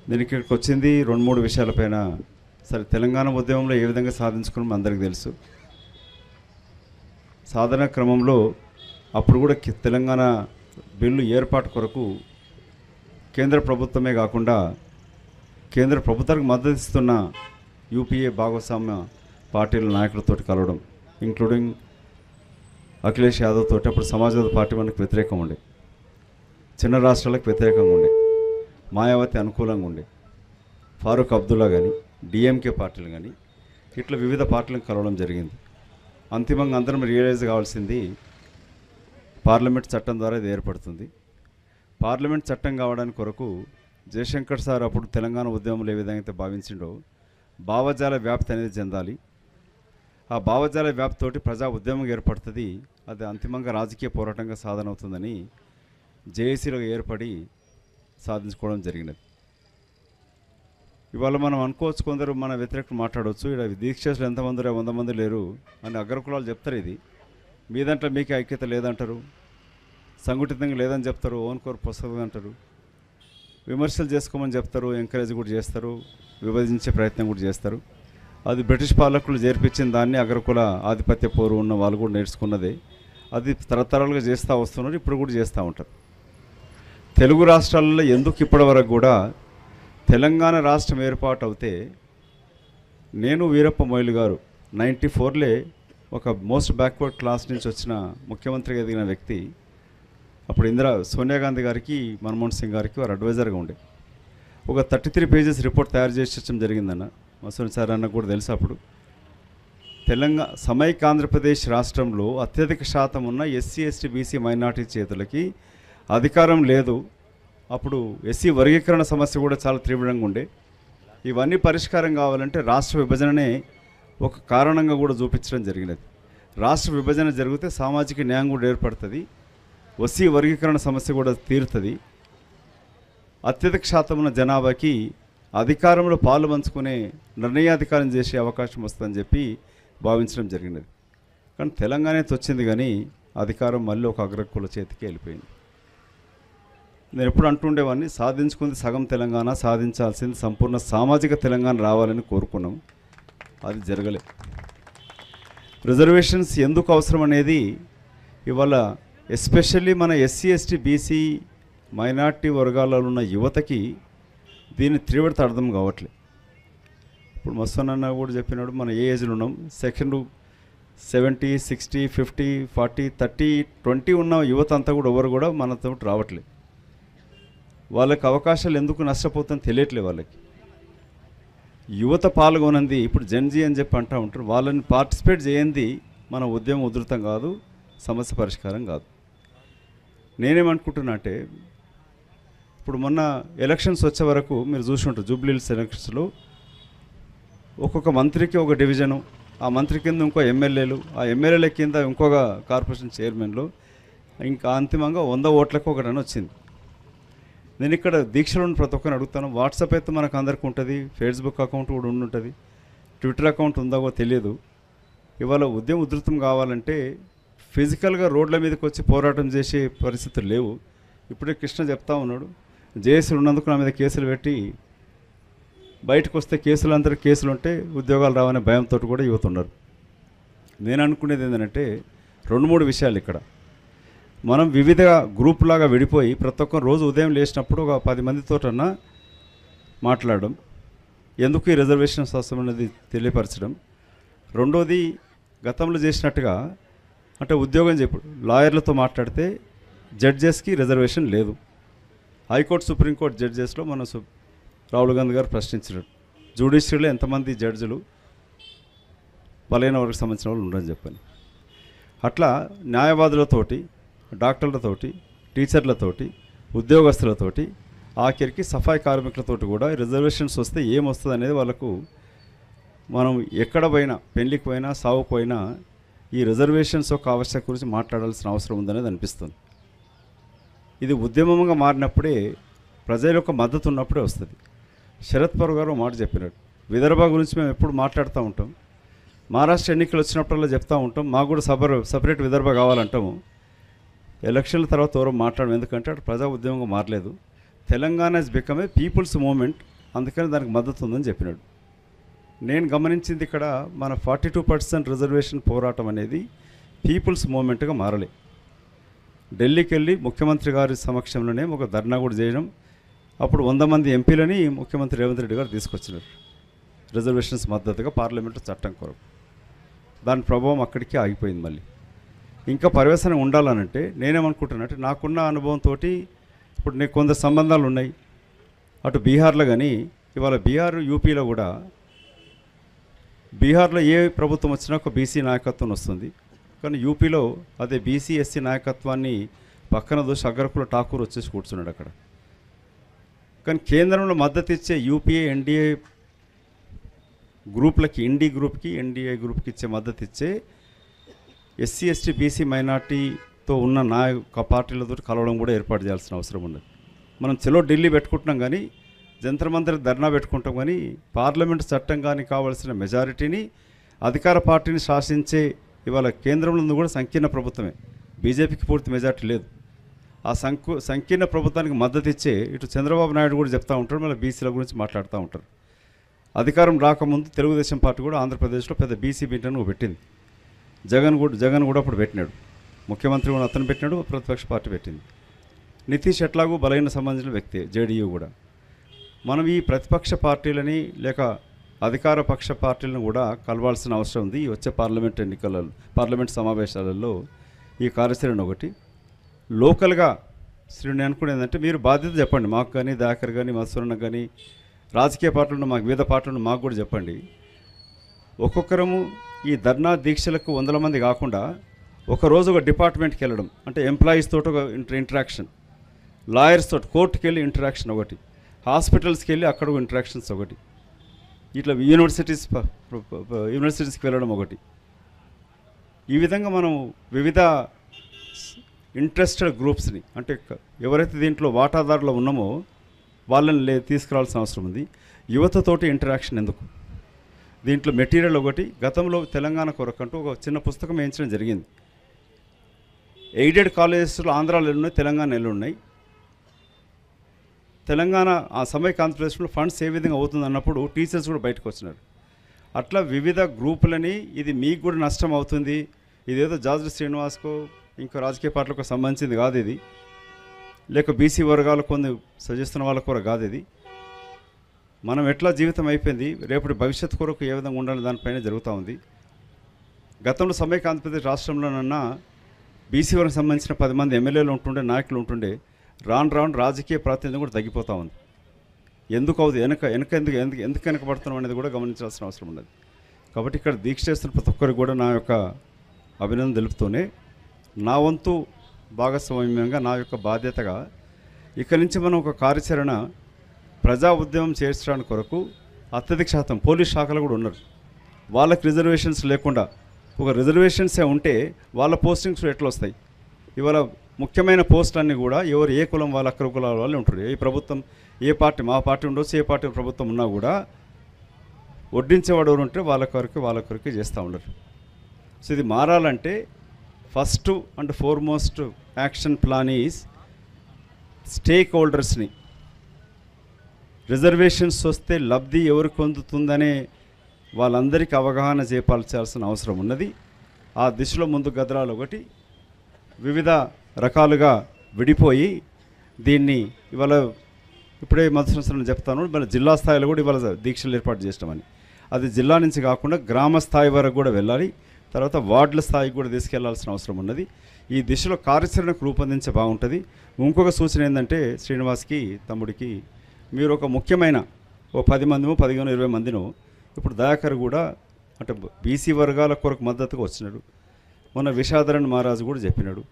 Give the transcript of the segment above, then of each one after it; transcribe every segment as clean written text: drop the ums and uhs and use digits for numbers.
నేను ఇక్కడికి వచ్చింది 2-3 విషయాలపైన. సరే, తెలంగాణ ఉద్యమంలో ఏ విధంగా సాధించుకున్నామో అందరికీ తెలుసు. సాధన క్రమంలో అప్పుడు కూడా తెలంగాణ బిల్లు ఏర్పాటు కొరకు కేంద్ర ప్రభుత్వమే కాకుండా కేంద్ర ప్రభుత్వానికి మద్దతు ఇస్తున్న యూపీఏ భాగస్వామ్య పార్టీల నాయకులతో కలవడం, ఇంక్లూడింగ్ అఖిలేష్ యాదవ్ తోటి. అప్పుడు సమాజ్వాదీ పార్టీ మనకు వ్యతిరేకంగా ఉండే, చిన్న రాష్ట్రాలకు వ్యతిరేకంగా ఉండే, మాయావతి అనుకూలంగా ఉండే, ఫారూక్ అబ్దుల్లా కానీ డిఎంకే పార్టీలు కానీ ఇట్లా వివిధ పార్టీలను కలవడం జరిగింది. అంతిమంగా అందరం రియలైజ్ కావాల్సింది పార్లమెంట్ చట్టం ద్వారా ఇది ఏర్పడుతుంది. పార్లమెంట్ చట్టం కావడానికి కొరకు జయశంకర్ సార్ అప్పుడు తెలంగాణ ఉద్యమంలో ఏ విధంగా అయితే భావించిండో భావజాల వ్యాప్తి అనేది చెందాలి. ఆ భావజాల వ్యాప్తితోటి ప్రజా ఉద్యమం ఏర్పడుతుంది. అది అంతిమంగా రాజకీయ పోరాటంగా సాధన అవుతుందని జేఏసీలో ఏర్పడి సాధించుకోవడం జరిగినది. ఇవాళ మనం అనుకోవచ్చు, కొందరు మన వ్యతిరేకం మాట్లాడవచ్చు, ఇక్కడ దీక్షలు ఎంతమంది 100 మంది లేరు అని అగ్రకులాలు చెప్తారు. ఇది మీ దాంట్లో మీకే ఐక్యత లేదంటారు, సంఘటితంగా లేదని చెప్తారు, ఓన్ కోర్ పుస్తకం అంటారు, విమర్శలు చేసుకోమని చెప్తారు, ఎంకరేజ్ కూడా చేస్తారు, విభజించే ప్రయత్నం కూడా చేస్తారు. అది బ్రిటిష్ పాలకులు చేర్పించిన దాన్ని అగ్రకుల ఆధిపత్య పోరు ఉన్న వాళ్ళు కూడా నేర్చుకున్నదే. అది తరతరాలుగా చేస్తూ వస్తున్నారు, ఇప్పుడు కూడా చేస్తూ ఉంటారు. తెలుగు రాష్ట్రాలలో ఎందుకు ఇప్పటి వరకు కూడా తెలంగాణ రాష్ట్రం ఏర్పాటు అవుతే, నేను వీరప్ప మొయిలు గారు 94లో ఒక మోస్ట్ బ్యాక్వర్డ్ క్లాస్ నుంచి వచ్చిన ముఖ్యమంత్రిగా ఎదిగిన వ్యక్తి, అప్పుడు సోనియా గాంధీ గారికి మన్మోహన్ సింగ్ గారికి వారు అడ్వైజర్గా ఉండే ఒక 33 పేజెస్ రిపోర్ట్ తయారు చేసి ఇచ్చడం జరిగిందన్న. మసూన్ సార్ అన్న కూడా తెలుసు. అప్పుడు సమైక్య ఆంధ్రప్రదేశ్ రాష్ట్రంలో అత్యధిక శాతం ఉన్న ఎస్సీ ఎస్టీ బీసీ మైనార్టీ చేతులకి అధికారం లేదు. అప్పుడు ఎస్సీ వర్గీకరణ సమస్య కూడా చాలా తీవ్రంగా ఉండే. ఇవన్నీ పరిష్కారం కావాలంటే రాష్ట్ర విభజననే ఒక కారణంగా కూడా చూపించడం జరిగినది. రాష్ట్ర విభజన జరిగితే సామాజిక న్యాయం కూడా ఏర్పడుతుంది, ఎస్సీ వర్గీకరణ సమస్య కూడా తీరుతుంది, అత్యధిక శాతం ఉన్న జనాభాకి అధికారంలో పాలు పంచుకునే నిర్ణయాధికారం చేసే అవకాశం వస్తుందని చెప్పి భావించడం జరిగినది. కానీ తెలంగాణ వచ్చింది, కానీ అధికారం మళ్ళీ ఒక అగ్రకుల చేతికి వెళ్ళిపోయింది. నేను ఎప్పుడు అంటుండేవాడిని, సాధించుకుంది సగం తెలంగాణ, సాధించాల్సింది సంపూర్ణ సామాజిక తెలంగాణ రావాలని కోరుకున్నాం. అది జరగలేదు. రిజర్వేషన్స్ ఎందుకు అవసరం అనేది ఇవాళ ఎస్పెషల్లీ మన ఎస్సీ ఎస్టీ బీసీ మైనార్టీ వర్గాలలో ఉన్న యువతకి దీని తీవ్రత అర్థం కావట్లేదు. ఇప్పుడు మస్తన్న కూడా చెప్పినాడు, మన ఏ ఏజ్లో ఉన్నాం, సెకండ్ 70, 60, 50, 40, 30, 20 ఉన్న యువత అంతా కూడా ఎవరు కూడా మనతో రావట్లేదు. వాళ్ళకి అవకాశాలు ఎందుకు నష్టపోతుందని తెలియట్లేదు. వాళ్ళకి యువత పాల్గొనంది ఇప్పుడు జెన్జీ అని చెప్పి అంటూ ఉంటారు. వాళ్ళని పార్టిసిపేట్ చేయండి మన ఉద్యమం ఉధృతం కాదు, సమస్య పరిష్కారం కాదు. నేనేమనుకుంటున్నా అంటే, ఇప్పుడు మొన్న ఎలక్షన్స్ వచ్చే వరకు మీరు చూసి ఉంటారు, జూబ్లీహిల్స్ ఎలక్షన్స్లో ఒక్కొక్క మంత్రికి ఒక డివిజను, ఆ మంత్రి కింద ఇంకో ఎమ్మెల్యేలు, ఆ ఎమ్మెల్యేల కింద ఇంకొక కార్పొరేషన్ చైర్మన్లు, ఇంకా అంతిమంగా 100 ఓట్లకు ఒకటని వచ్చింది. నేను ఇక్కడ దీక్షలో ప్రతి ఒక్కరిని అడుగుతాను, వాట్సాప్ అయితే మనకు అందరికీ ఉంటుంది, ఫేస్బుక్ అకౌంట్ కూడా ఉంటుంది, ట్విట్టర్ అకౌంట్ ఉందో తెలియదు. ఇవాళ ఉద్యమం ఉధృతం కావాలంటే ఫిజికల్గా రోడ్ల మీదకి వచ్చి పోరాటం చేసే పరిస్థితులు లేవు. ఇప్పుడే కృష్ణ చెప్తా ఉన్నాడు, జేఏసీలు ఉన్నందుకు నా మీద కేసులు పెట్టి బయటకు వస్తే కేసులు ఉంటే ఉద్యోగాలు రావనే భయంతో కూడా యువత ఉన్నారు. నేను అనుకునేది ఏంటంటే 2-3 విషయాలు ఇక్కడ. మనం వివిధ గ్రూప్ లాగా విడిపోయి ప్రతి ఒక్క రోజు ఉదయం లేచినప్పుడు ఒక 10 మందితోటన్నా మాట్లాడడం, ఎందుకు ఈ రిజర్వేషన్స్ అవసరం అనేది తెలియపరచడం. రెండోది, గతంలో చేసినట్టుగా అంటే ఉద్యోగం చెప్పు లాయర్లతో మాట్లాడితే జడ్జెస్కి రిజర్వేషన్ లేదు. హైకోర్టు సుప్రీంకోర్టు జడ్జెస్లో మన రాహుల్ గాంధీ గారు ప్రశ్నించినారు, జ్యుడిషియరీలో ఎంతమంది జడ్జిలు పలానా వరకు సంబంధించిన వాళ్ళు ఉండని చెప్పని. అట్లా న్యాయవాదులతోటి, డాక్టర్లతోటి, టీచర్లతోటి, ఉద్యోగస్తులతోటి, ఆఖరికి సఫాయి కార్మికులతోటి కూడా రిజర్వేషన్స్ వస్తే ఏమొస్తుంది అనేది వాళ్ళకు, మనం ఎక్కడ పోయినా, పెళ్లికి పోయినా, సావుకు పోయినా ఈ రిజర్వేషన్స్ యొక్క ఆవశ్యకత గురించి మాట్లాడాల్సిన అవసరం ఉందనేది అనిపిస్తుంది. ఇది ఉద్యమంగా మారినప్పుడే, ప్రజల యొక్క మద్దతు ఉన్నప్పుడే వస్తుంది. శరద్ పవార్ గారు మాట చెప్పినట్టు, విదర్భ గురించి మేము ఎప్పుడు మాట్లాడుతూ ఉంటాం, మహారాష్ట్ర ఎన్నికలు వచ్చినప్పుడల్లా చెప్తూ ఉంటాం, మాకు కూడా సపరేట్ విదర్భ కావాలంటాము. ఎలక్షన్ల తర్వాత ఎవరో మాట్లాడము, ఎందుకంటే అటు ప్రజా ఉద్యమంగా మారలేదు. Telangana is become a people's movement అందుకని దానికి మద్దతు ఉందని చెప్పినాడు. నేను గమనించింది ఇక్కడ మన 42% రిజర్వేషన్ పోరాటం అనేది పీపుల్స్ మూమెంట్గా మారలే. ఢిల్లీకి వెళ్ళి ముఖ్యమంత్రి గారి సమక్షంలోనే ఒక ధర్నా కూడా చేయడం, అప్పుడు 100 మంది ఎంపీలని ముఖ్యమంత్రి రేవంత్ రెడ్డి గారు తీసుకొచ్చినారు రిజర్వేషన్స్ మద్దతుగా పార్లమెంటు చట్టం కొరకు. దాని ప్రభావం అక్కడికే ఆగిపోయింది. మళ్ళీ ఇంకా పర్యవసనం ఉండాలనంటే నేనేమనుకుంటున్నానంటే నాకున్న అనుభవంతో ఇప్పుడు నీకు కొంత సంబంధాలు ఉన్నాయి అటు బీహార్లో, కానీ ఇవాళ బీహార్ యూపీలో కూడా బీహార్లో ఏ ప్రభుత్వం వచ్చినా ఒక బీసీ నాయకత్వం వస్తుంది, కానీ యూపీలో అదే బీసీ ఎస్సీ నాయకత్వాన్ని పక్కన దోషి అగ్రకుల ఠాకూర్ వచ్చేసి కూర్చున్నాడు అక్కడ. కానీ కేంద్రంలో మద్దతు ఇచ్చే యూపీఏ ఎన్డీఏ గ్రూప్లకి, ఎన్డీఏ గ్రూప్కి ఇచ్చే మద్దతు ఇచ్చే ఎస్సీ ఎస్టీ బీసీ మైనార్టీతో ఉన్న పార్టీలతో కలవడం కూడా ఏర్పాటు చేయాల్సిన అవసరం ఉన్నది. మనం చెలో ఢిల్లీ పెట్టుకుంటున్నాం, కానీ జంతర్ మంతర్ ధర్నా పెట్టుకుంటాం, కానీ పార్లమెంటు చట్టం కానీ కావాల్సిన మెజారిటీని అధికార పార్టీని శాసించే ఇవాళ కేంద్రంలో కూడా సంకీర్ణ ప్రభుత్వమే, బీజేపీకి పూర్తి మెజారిటీ లేదు. ఆ సంకీర్ణ ప్రభుత్వానికి మద్దతు ఇచ్చే ఇటు చంద్రబాబు నాయుడు కూడా చెప్తూ ఉంటాడు, మళ్ళీ బీసీల గురించి మాట్లాడుతూ ఉంటారు. అధికారం రాకముందు తెలుగుదేశం పార్టీ కూడా ఆంధ్రప్రదేశ్లో పెద్ద బీసీ మీటింగ్ పెట్టింది. జగన్ కూడా అప్పుడు పెట్టినాడు, ముఖ్యమంత్రి కూడా అతను పెట్టినాడు, ప్రతిపక్ష పార్టీ పెట్టింది. నితీష్ ఎట్లాగూ బలైన సంబంధించిన వ్యక్తి, జేడీయూ కూడా. మనం ఈ ప్రతిపక్ష పార్టీలని లేక అధికార పక్ష పార్టీలను కూడా కలవాల్సిన అవసరం ఉంది. వచ్చే పార్లమెంట్ సమావేశాలలో ఈ కార్యాచరణ ఒకటి లోకల్గా నేను అనుకునేది ఏంటంటే మీరు బాధ్యత చెప్పండి మాకు, కానీ దాకర్ కానీ మధుసూరణ కానీ రాజకీయ పార్టీలు మాకు వివిధ పార్టీలు మాకు కూడా చెప్పండి. ఒక్కొక్కరము ఈ ధర్నా దీక్షలకు 100 మంది కాకుండా ఒకరోజు ఒక డిపార్ట్మెంట్కి వెళ్ళడం, అంటే ఎంప్లాయీస్ తోటి ఒక ఇంటరాక్షన్, లాయర్స్ తోటి కోర్టుకి వెళ్ళి ఇంటరాక్షన్ ఒకటి, హాస్పిటల్స్కి వెళ్ళి అక్కడ ఇంటరాక్షన్స్ ఒకటి, ఇట్లా యూనివర్సిటీస్కి వెళ్ళడం ఒకటి. ఈ విధంగా మనం వివిధ ఇంట్రెస్టెడ్ గ్రూప్స్ని, అంటే ఎవరైతే దీంట్లో వాటాదారులు ఉన్నామో వాళ్ళని తీసుకురావాల్సిన అవసరం ఉంది. యువతతోటి ఇంటరాక్షన్ ఎందుకు, దీంట్లో మెటీరియల్ ఒకటి. గతంలో తెలంగాణ కొరకంటూ ఒక చిన్న పుస్తకం వేయించడం జరిగింది. ఎయిడెడ్ కాలేజెస్లో ఆంధ్రాలో ఉన్నాయి, తెలంగాణలో ఉన్నాయి. తెలంగాణ ఆ సమైక్య ఆంధ్రప్రదేశ్లో ఫండ్స్ ఏ విధంగా అవుతుంది అన్నప్పుడు టీచర్స్ కూడా బయటకు వచ్చినారు. అట్లా వివిధ గ్రూపులని ఇది మీకు కూడా నష్టం అవుతుంది, ఇదేదో జాజు శ్రీనివాస్కో ఇంకో రాజకీయ పార్టీలకు సంబంధించింది కాదు ఇది, లేక బీసీ వర్గాలు కొన్ని సజెస్తున్న వాళ్ళకు కూడా కాదు ఇది. మనం ఎట్లా జీవితం అయిపోయింది, రేపటి భవిష్యత్తు కొరకు ఏ విధంగా ఉండాలి దానిపైన జరుగుతూ ఉంది. గతంలో సమైక్య ఆంధ్రప్రదేశ్ రాష్ట్రంలోనన్నా బీసీ వర్గం సంబంధించిన 10 మంది ఎమ్మెల్యేలు ఉంటుండే, నాయకులు ఉంటుండే. రాను రాజకీయ ప్రాతినిధ్యం కూడా తగ్గిపోతూ ఉంది. ఎందుకు అవుతుంది, ఎందుకు వెనకబడుతున్నాం అనేది కూడా గమనించాల్సిన అవసరం ఉన్నది. కాబట్టి ఇక్కడ దీక్ష చేస్తున్న ప్రతి ఒక్కరికి కూడా నా యొక్క అభినందన తెలుపుతూనే నా వంతు భాగస్వామ్యంగా నా యొక్క బాధ్యతగా ఇక్కడి నుంచి మనం ఒక కార్యాచరణ ప్రజా ఉద్యమం చేర్చడానికి కొరకు అత్యధిక శాతం పోలీస్ శాఖలు కూడా ఉన్నారు. వాళ్ళకి రిజర్వేషన్స్ లేకుండా ఒక రిజర్వేషన్సే ఉంటే వాళ్ళ పోస్టింగ్స్ ఎట్లా వస్తాయి? ఇవాళ ముఖ్యమైన పోస్టులన్నీ కూడా ఎవరు ఏ కులం వాళ్ళ అక్కడ కులాల వాళ్ళు ఉంటారు. ఏ ప్రభుత్వం ఏ పార్టీ, మా పార్టీ ఉండొచ్చు, ఏ పార్టీ ప్రభుత్వం ఉన్నా కూడా వడ్డించేవాడు ఎవరు ఉంటే వాళ్ళ కొరకు చేస్తూ ఉండరు. సో ఇది మారాలంటే first and foremost action plan is స్టేక్ హోల్డర్స్ని, రిజర్వేషన్స్ వస్తే లబ్ధి ఎవరికి పొందుతుందనే వాళ్ళందరికీ అవగాహన చేపాల్చాల్సిన అవసరం ఉన్నది. ఆ దిశలో ముందు గదరాలు ఒకటి వివిధ రకాలుగా విడిపోయి దీన్ని ఇవాళ ఇప్పుడే మధుసూదన్ చెప్తాను, మన జిల్లా స్థాయిలో కూడా ఇవాళ దీక్షలు ఏర్పాటు చేస్తామని. అది జిల్లా నుంచి కాకుండా గ్రామ స్థాయి వరకు కూడా వెళ్ళాలి, తర్వాత వార్డుల స్థాయికి కూడా తీసుకెళ్లాల్సిన అవసరం ఉన్నది. ఈ దిశలో కార్యాచరణకు రూపొందించే బాగుంటుంది. ఇంకొక సూచన ఏంటంటే శ్రీనివాస్కి తమ్ముడికి, మీరు ఒక ముఖ్యమైన 10 మందినో 15 20 మందినో, ఇప్పుడు దయాకర్ కూడా అంటే బీసీ వర్గాల కొరకు మద్దతుగా వచ్చినాడు. మొన్న విషాధరణ్ మహారాజు కూడా చెప్పినాడు.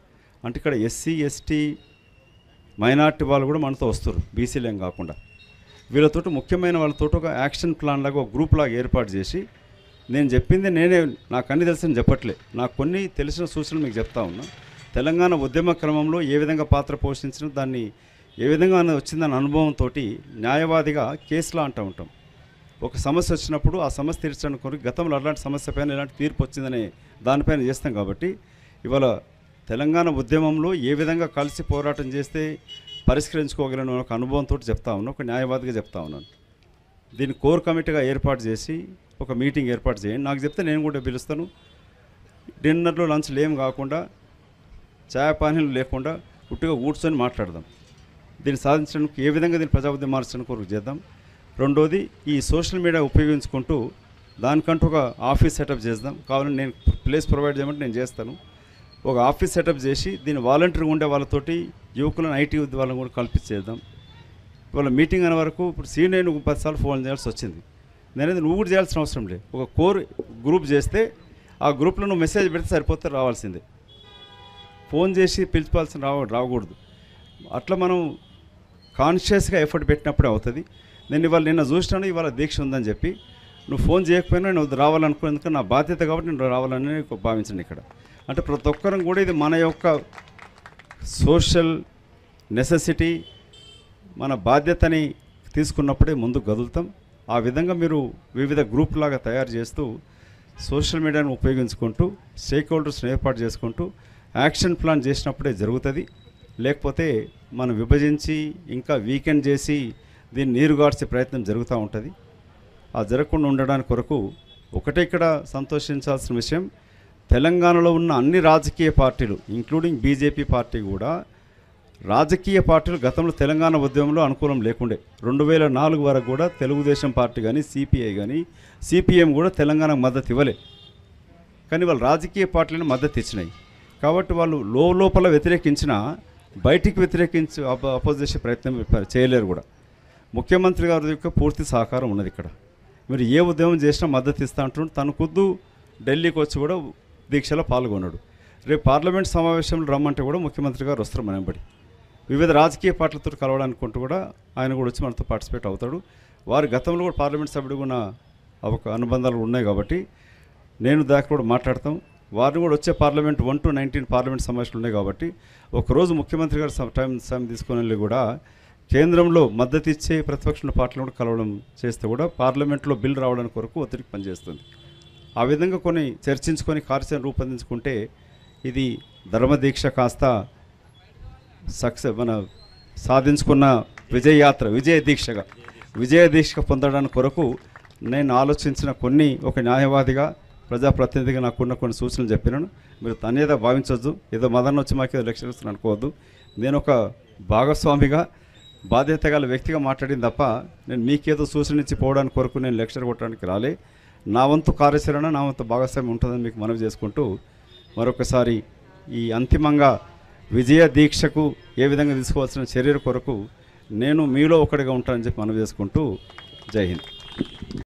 అంటే ఇక్కడ ఎస్సీ ఎస్టీ మైనార్టీ వాళ్ళు కూడా మనతో వస్తారు, బీసీలేం కాకుండా. వీళ్ళతో ముఖ్యమైన వాళ్ళతో ఒక యాక్షన్ ప్లాన్ లాగా, ఒక గ్రూప్ లాగా ఏర్పాటు చేసి, నేను చెప్పింది నాకు అన్ని తెలిసిన చెప్పట్లే, నాకు కొన్ని తెలిసిన సూచనలు మీకు చెప్తా ఉన్నా. తెలంగాణ ఉద్యమ క్రమంలో ఏ విధంగా పాత్ర పోషించిన, దాన్ని ఏ విధంగా వచ్చిందన్న అనుభవంతో న్యాయవాదిగా కేసులా అంటూ ఉంటాం. ఒక సమస్య వచ్చినప్పుడు ఆ సమస్య తీర్చడానికి కొరకు గతంలో అలాంటి సమస్య పైన ఎలాంటి తీర్పు వచ్చిందనే దానిపైన చేస్తాం. కాబట్టి ఇవాళ తెలంగాణ ఉద్యమంలో ఏ విధంగా కలిసి పోరాటం చేస్తే పరిష్కరించుకోగలను ఒక అనుభవంతో చెప్తా ఉన్నాను, ఒక న్యాయవాదిగా చెప్తా ఉన్నాను. దీన్ని కోర్ కమిటీగా ఏర్పాటు చేసి ఒక మీటింగ్ ఏర్పాటు చేయండి. నాకు చెప్తే నేను కూడా పిలుస్తాను. డిన్నర్లు లంచ్లు ఏం కాకుండా ఛాయ పానీలు లేకుండా ఉట్టిగా కూర్చొని మాట్లాడదాం. దీన్ని సాధించడానికి ఏ విధంగా దీన్ని ప్రజాబుద్ధి మార్చడానికి కొరకు చేద్దాం. రెండోది, ఈ సోషల్ మీడియా ఉపయోగించుకుంటూ దానికంటూ ఒక ఆఫీస్ సెటప్ చేద్దాం. కావాలని నేను ప్లేస్ ప్రొవైడ్ చేయమంటే నేను చేస్తాను. ఒక ఆఫీస్ సెటప్ చేసి దీన్ని వాలంటీర్గా ఉండే వాళ్ళతోటి యువకులను ఐటీ వాళ్ళని కూడా కల్పించేద్దాం. వాళ్ళ మీటింగ్ అనే వరకు ఇప్పుడు సీనియర్ 10 సార్లు ఫోన్ చేయాల్సి వచ్చింది. నేనైతే నువ్వు కూడా చేయాల్సిన అవసరం లేదు. ఒక కోర్ గ్రూప్ చేస్తే ఆ గ్రూప్లో నువ్వు మెసేజ్ పెడితే సరిపోతే రావాల్సిందే. ఫోన్ చేసి పిలిపాల్సిన రాకూడదు. అట్లా మనం కాన్షియస్గా ఎఫర్ట్ పెట్టినప్పుడే అవుతుంది. నిన్న చూసినాను ఇవాళ దీక్ష ఉందని చెప్పి నువ్వు ఫోన్ చేయకపోయినా నేను రావాలనుకునేందుకు నా బాధ్యత కాబట్టి నేను రావాలని భావించండి. ఇక్కడ అంటే ప్రతి ఒక్కరం కూడా ఇది మన యొక్క సోషల్ నెసెసిటీ, మన బాధ్యతని తీసుకున్నప్పుడే ముందుకు కదులుతాం. ఆ విధంగా మీరు వివిధ గ్రూప్ లాగా తయారు చేస్తూ సోషల్ మీడియాను ఉపయోగించుకుంటూ స్టేక్ హోల్డర్స్ని ఏర్పాటు చేసుకుంటూ యాక్షన్ ప్లాన్ చేసినప్పుడే జరుగుతుంది. లేకపోతే మనం విభజించి ఇంకా వీకెండ్ చేసి దీన్ని నీరుగార్చే ప్రయత్నం జరుగుతూ ఉంటుంది. ఆ జరగకుండా ఉండడానికి కొరకు ఒకటే ఇక్కడ సంతోషించాల్సిన విషయం, తెలంగాణలో ఉన్న అన్ని రాజకీయ పార్టీలు ఇంక్లూడింగ్ బీజేపీ పార్టీ కూడా, రాజకీయ పార్టీలు గతంలో తెలంగాణ ఉద్యమంలో అనుకూలం లేకుండే. 2004 వరకు కూడా తెలుగుదేశం పార్టీ కానీ సిపిఐ కానీ సిపిఎం కూడా తెలంగాణకు మద్దతు ఇవ్వలే. కానీ వాళ్ళు రాజకీయ పార్టీలను మద్దతు ఇచ్చినాయి. కాబట్టి వాళ్ళు లోపల వ్యతిరేకించినా బయటికి వ్యతిరేకించి అపోజ్ చేసే ప్రయత్నం చేయలేరు కూడా. ముఖ్యమంత్రి గారి యొక్క పూర్తి సహకారం ఉన్నది. ఇక్కడ మీరు ఏ ఉద్యమం చేసినా మద్దతు ఇస్తా అంటున్నాడు. తన ఖుద్దు ఢిల్లీకి వచ్చి కూడా దీక్షలో పాల్గొన్నాడు. రేపు పార్లమెంట్ సమావేశంలో రమ్మంటే కూడా ముఖ్యమంత్రి గారు వస్తారు మనబడి. వివిధ రాజకీయ పార్టీలతో కలవడానుకుంటూ కూడా ఆయన కూడా వచ్చి మనతో పార్టిసిపేట్ అవుతాడు. వారి గతంలో కూడా పార్లమెంట్ సభ్యుడిగా ఉన్న ఒక అనుబంధాలు ఉన్నాయి కాబట్టి నేను దాకా కూడా మాట్లాడతాం. వారిని కూడా వచ్చే పార్లమెంట్ 1 to 19 పార్లమెంట్ సమావేశాలు ఉన్నాయి కాబట్టి ఒకరోజు ముఖ్యమంత్రి గారు సమయం తీసుకొని వెళ్ళి కూడా కేంద్రంలో మద్దతు ఇచ్చే ప్రతిపక్ష పార్టీలను కూడా కలవడం చేస్తే కూడా పార్లమెంట్లో బిల్ రావడానికి కొరకు ఒత్తిడికి పనిచేస్తుంది. ఆ విధంగా కొన్ని చర్చించుకొని కార్యాచరణ రూపొందించుకుంటే ఇది ధర్మదీక్ష కాస్త మన సాధించుకున్న విజయ దీక్షగా పొందడానికి కొరకు నేను ఆలోచించిన ఒక న్యాయవాదిగా ప్రజాప్రతినిధిగా నాకున్న కొన్ని సూచనలు చెప్పినాను. మీరు తనేదో భావించవద్దు, ఏదో మదన్ వచ్చి మాకేదో లెక్చర్ ఇస్తున్నాను అనుకోవద్దు. నేను ఒక భాగస్వామిగా బాధ్యత గల వ్యక్తిగా మాట్లాడింది తప్ప నేను మీకేదో సూచన ఇచ్చి పోవడానికి కొరకు నేను లెక్చర్ కొట్టడానికి రాలే. నా వంతు కార్యాచరణ, నా వంతు భాగస్వామ్యం ఉంటుందని మీకు మనవి చేసుకుంటూ మరొకసారి ఈ అంతిమంగా విజయ దీక్షకు ఏ విధంగా తీసుకోవాల్సిన చర్యల కొరకు నేను మీలో ఒకటిగా ఉంటానని చెప్పి మనవి చేసుకుంటూ జై హింద్.